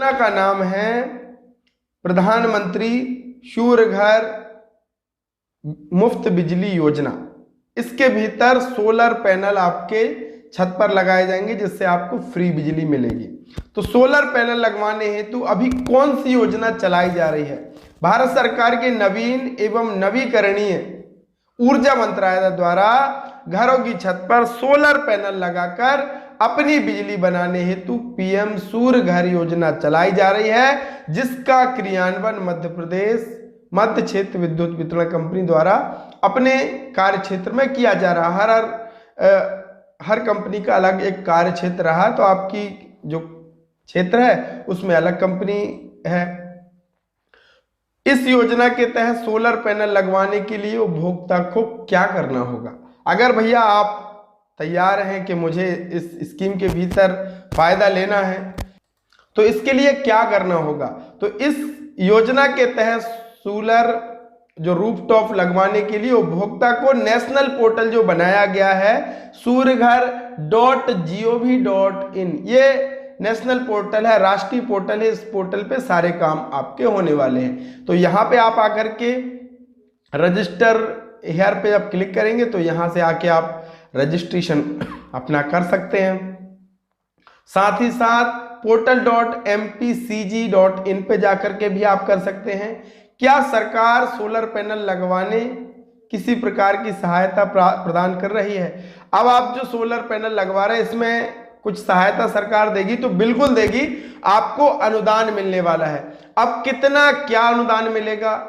योजना का नाम है प्रधानमंत्री सूर्य घर मुफ्त बिजली योजना। इसके भीतर सोलर पैनल आपके छत पर लगाए जाएंगे जिससे आपको फ्री बिजली मिलेगी। तो सोलर पैनल लगवाने हेतु अभी कौन सी योजना चलाई जा रही है? भारत सरकार के नवीन एवं नवीकरणीय ऊर्जा मंत्रालय द्वारा घरों की छत पर सोलर पैनल लगाकर अपनी बिजली बनाने हेतु पीएम सूर्य घर योजना चलाई जा रही है, जिसका क्रियान्वयन मध्य प्रदेश मध्य क्षेत्र विद्युत वितरण कंपनी द्वारा अपने कार्य क्षेत्र में किया जा रहा है। हर कंपनी का अलग एक कार्य क्षेत्र रहा, तो आपकी जो क्षेत्र है उसमें अलग कंपनी है। इस योजना के तहत सोलर पैनल लगवाने के लिए उपभोक्ता को क्या करना होगा? अगर भैया आप तैयार हैं कि मुझे इस स्कीम के भीतर फायदा लेना है तो इसके लिए क्या करना होगा? तो इस योजना के तहत सोलर जो रूफटॉप लगवाने के लिए उपभोक्ता को नेशनल पोर्टल जो बनाया गया है surghar.gov.in, ये नेशनल पोर्टल है, राष्ट्रीय पोर्टल है। इस पोर्टल पे सारे काम आपके होने वाले हैं। तो यहाँ पे आप आकर के रजिस्टर हेयर पे आप क्लिक करेंगे तो यहाँ से आके आप रजिस्ट्रेशन अपना कर सकते हैं। साथ ही साथ portal.mpcg.in पे जाकर के भी आप कर सकते हैं। क्या सरकार सोलर पैनल लगवाने किसी प्रकार की सहायता प्रदान कर रही है? अब आप जो सोलर पैनल लगवा रहे हैं इसमें कुछ सहायता सरकार देगी? तो बिल्कुल देगी, आपको अनुदान मिलने वाला है। अब कितना क्या अनुदान मिलेगा?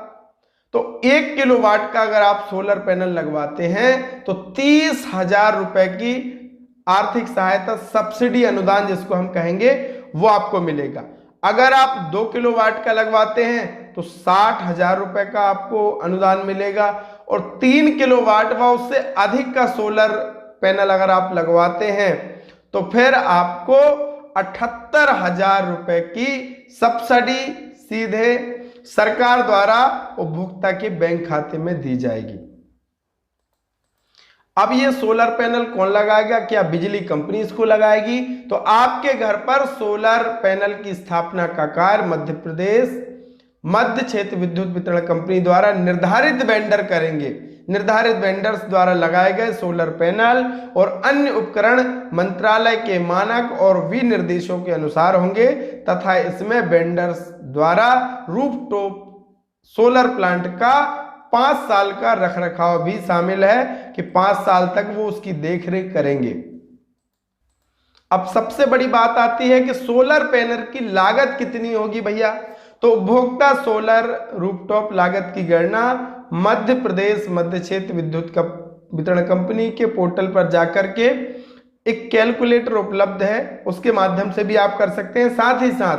तो 1 किलोवाट का अगर आप सोलर पैनल लगवाते हैं तो 30,000 रुपए की आर्थिक सहायता, सब्सिडी, अनुदान जिसको हम कहेंगे, वो आपको मिलेगा। अगर आप 2 किलोवाट का लगवाते हैं तो 60,000 रुपए का आपको अनुदान मिलेगा, और 3 किलोवाट व उससे अधिक का सोलर पैनल अगर आप लगवाते हैं तो फिर आपको 78,000 रुपए की सब्सिडी सीधे सरकार द्वारा उपभोक्ता के बैंक खाते में दी जाएगी। अब ये सोलर पैनल कौन लगाएगा? क्या बिजली कंपनी इसको लगाएगी? तो आपके घर पर सोलर पैनल की स्थापना का कार्य मध्य प्रदेश मध्य क्षेत्र विद्युत वितरण कंपनी द्वारा निर्धारित वेंडर करेंगे। निर्धारित वेंडर्स द्वारा लगाए गए सोलर पैनल और अन्य उपकरण मंत्रालय के मानक और विनिर्देशों के अनुसार होंगे तथा इसमें वेंडर्स द्वारा रूफटॉप सोलर प्लांट का 5 साल का रखरखाव भी शामिल है कि 5 साल तक वो उसकी देखरेख करेंगे। अब सबसे बड़ी बात आती है कि सोलर पैनल की लागत कितनी होगी भैया? तो उपभोक्ता सोलर रूफटॉप लागत की गणना मध्य प्रदेश मध्य क्षेत्र विद्युत वितरण कंपनी के पोर्टल पर जाकर के एक कैलकुलेटर उपलब्ध है, उसके माध्यम से भी आप कर सकते हैं। साथ ही साथ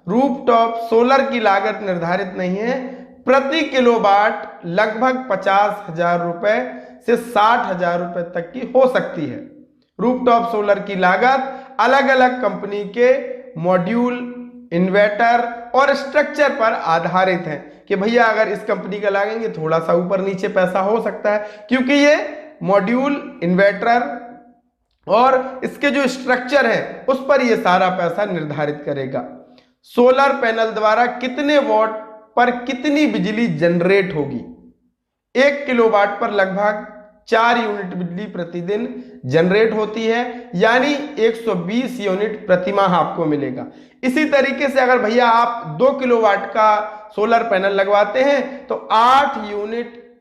रूफटॉप सोलर की लागत निर्धारित नहीं है, प्रति किलोवाट लगभग 50,000 रुपए से 60,000 रुपए तक की हो सकती है। रूफटॉप सोलर की लागत अलग अलग कंपनी के मॉड्यूल, इन्वर्टर और स्ट्रक्चर पर आधारित है कि भैया अगर इस कंपनी का लगाएंगे थोड़ा सा ऊपर नीचे पैसा हो सकता है, क्योंकि ये मॉड्यूल, इन्वर्टर और इसके जो स्ट्रक्चर है उस पर ये सारा पैसा निर्धारित करेगा। सोलर पैनल द्वारा कितने वॉट पर कितनी बिजली जनरेट होगी? 1 किलोवाट पर लगभग 4 यूनिट बिजली प्रतिदिन जनरेट होती है, यानी 120 यूनिट प्रतिमाह आपको मिलेगा। इसी तरीके से अगर भैया आप 2 किलोवाट का सोलर पैनल लगवाते हैं तो 8 यूनिट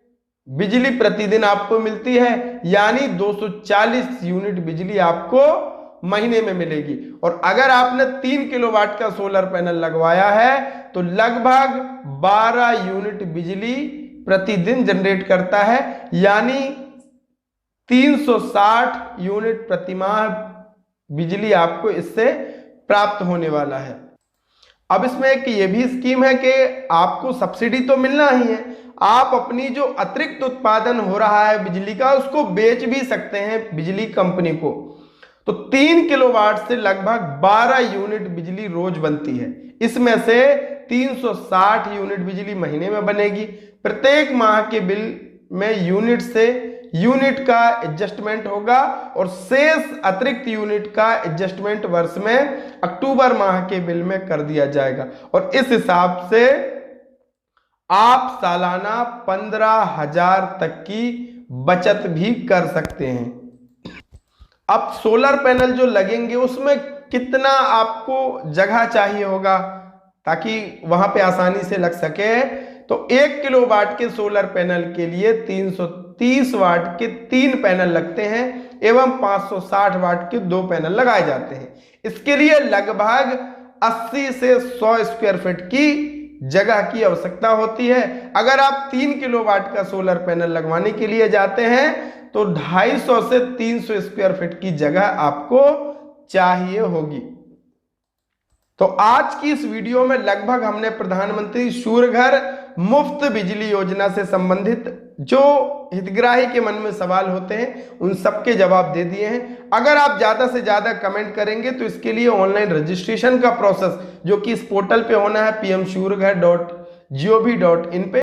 बिजली प्रतिदिन आपको मिलती है, यानी 240 यूनिट बिजली आपको महीने में मिलेगी। और अगर आपने 3 किलोवाट का सोलर पैनल लगवाया है तो लगभग 12 यूनिट बिजली प्रतिदिन जनरेट करता है, यानी 360 यूनिट प्रतिमाह बिजली आपको इससे प्राप्त होने वाला है। अब इसमें एक ये भी स्कीम है कि आपको सब्सिडी तो मिलना ही है, आप अपनी जो अतिरिक्त उत्पादन हो रहा है बिजली का उसको बेच भी सकते हैं बिजली कंपनी को। तो 3 किलोवाट से लगभग 12 यूनिट बिजली रोज बनती है, इसमें से 360 यूनिट बिजली महीने में बनेगी। प्रत्येक माह के बिल में यूनिट से यूनिट का एडजस्टमेंट होगा और शेष अतिरिक्त यूनिट का एडजस्टमेंट वर्ष में अक्टूबर माह के बिल में कर दिया जाएगा और इस हिसाब से आप सालाना 15,000 तक की बचत भी कर सकते हैं। अब सोलर पैनल जो लगेंगे उसमें कितना आपको जगह चाहिए होगा ताकि वहां पे आसानी से लग सके, तो 1 किलोवाट के सोलर पैनल के लिए 330 वाट के 3 पैनल लगते हैं एवं 560 वाट के 2 पैनल लगाए जाते हैं। इसके लिए लगभग 80 से 100 स्क्वायर फीट की जगह की आवश्यकता होती है। अगर आप 3 किलोवाट का सोलर पैनल लगवाने के लिए जाते हैं तो 250 से 300 स्क्वायर फीट की जगह आपको चाहिए होगी। तो आज की इस वीडियो में लगभग हमने प्रधानमंत्री सूर्य घर मुफ्त बिजली योजना से संबंधित जो हितग्राही के मन में सवाल होते हैं उन सबके जवाब दे दिए हैं। अगर आप ज्यादा से ज्यादा कमेंट करेंगे तो इसके लिए ऑनलाइन रजिस्ट्रेशन का प्रोसेस जो कि इस पोर्टल पे होना है pmsurghar.gov.in पे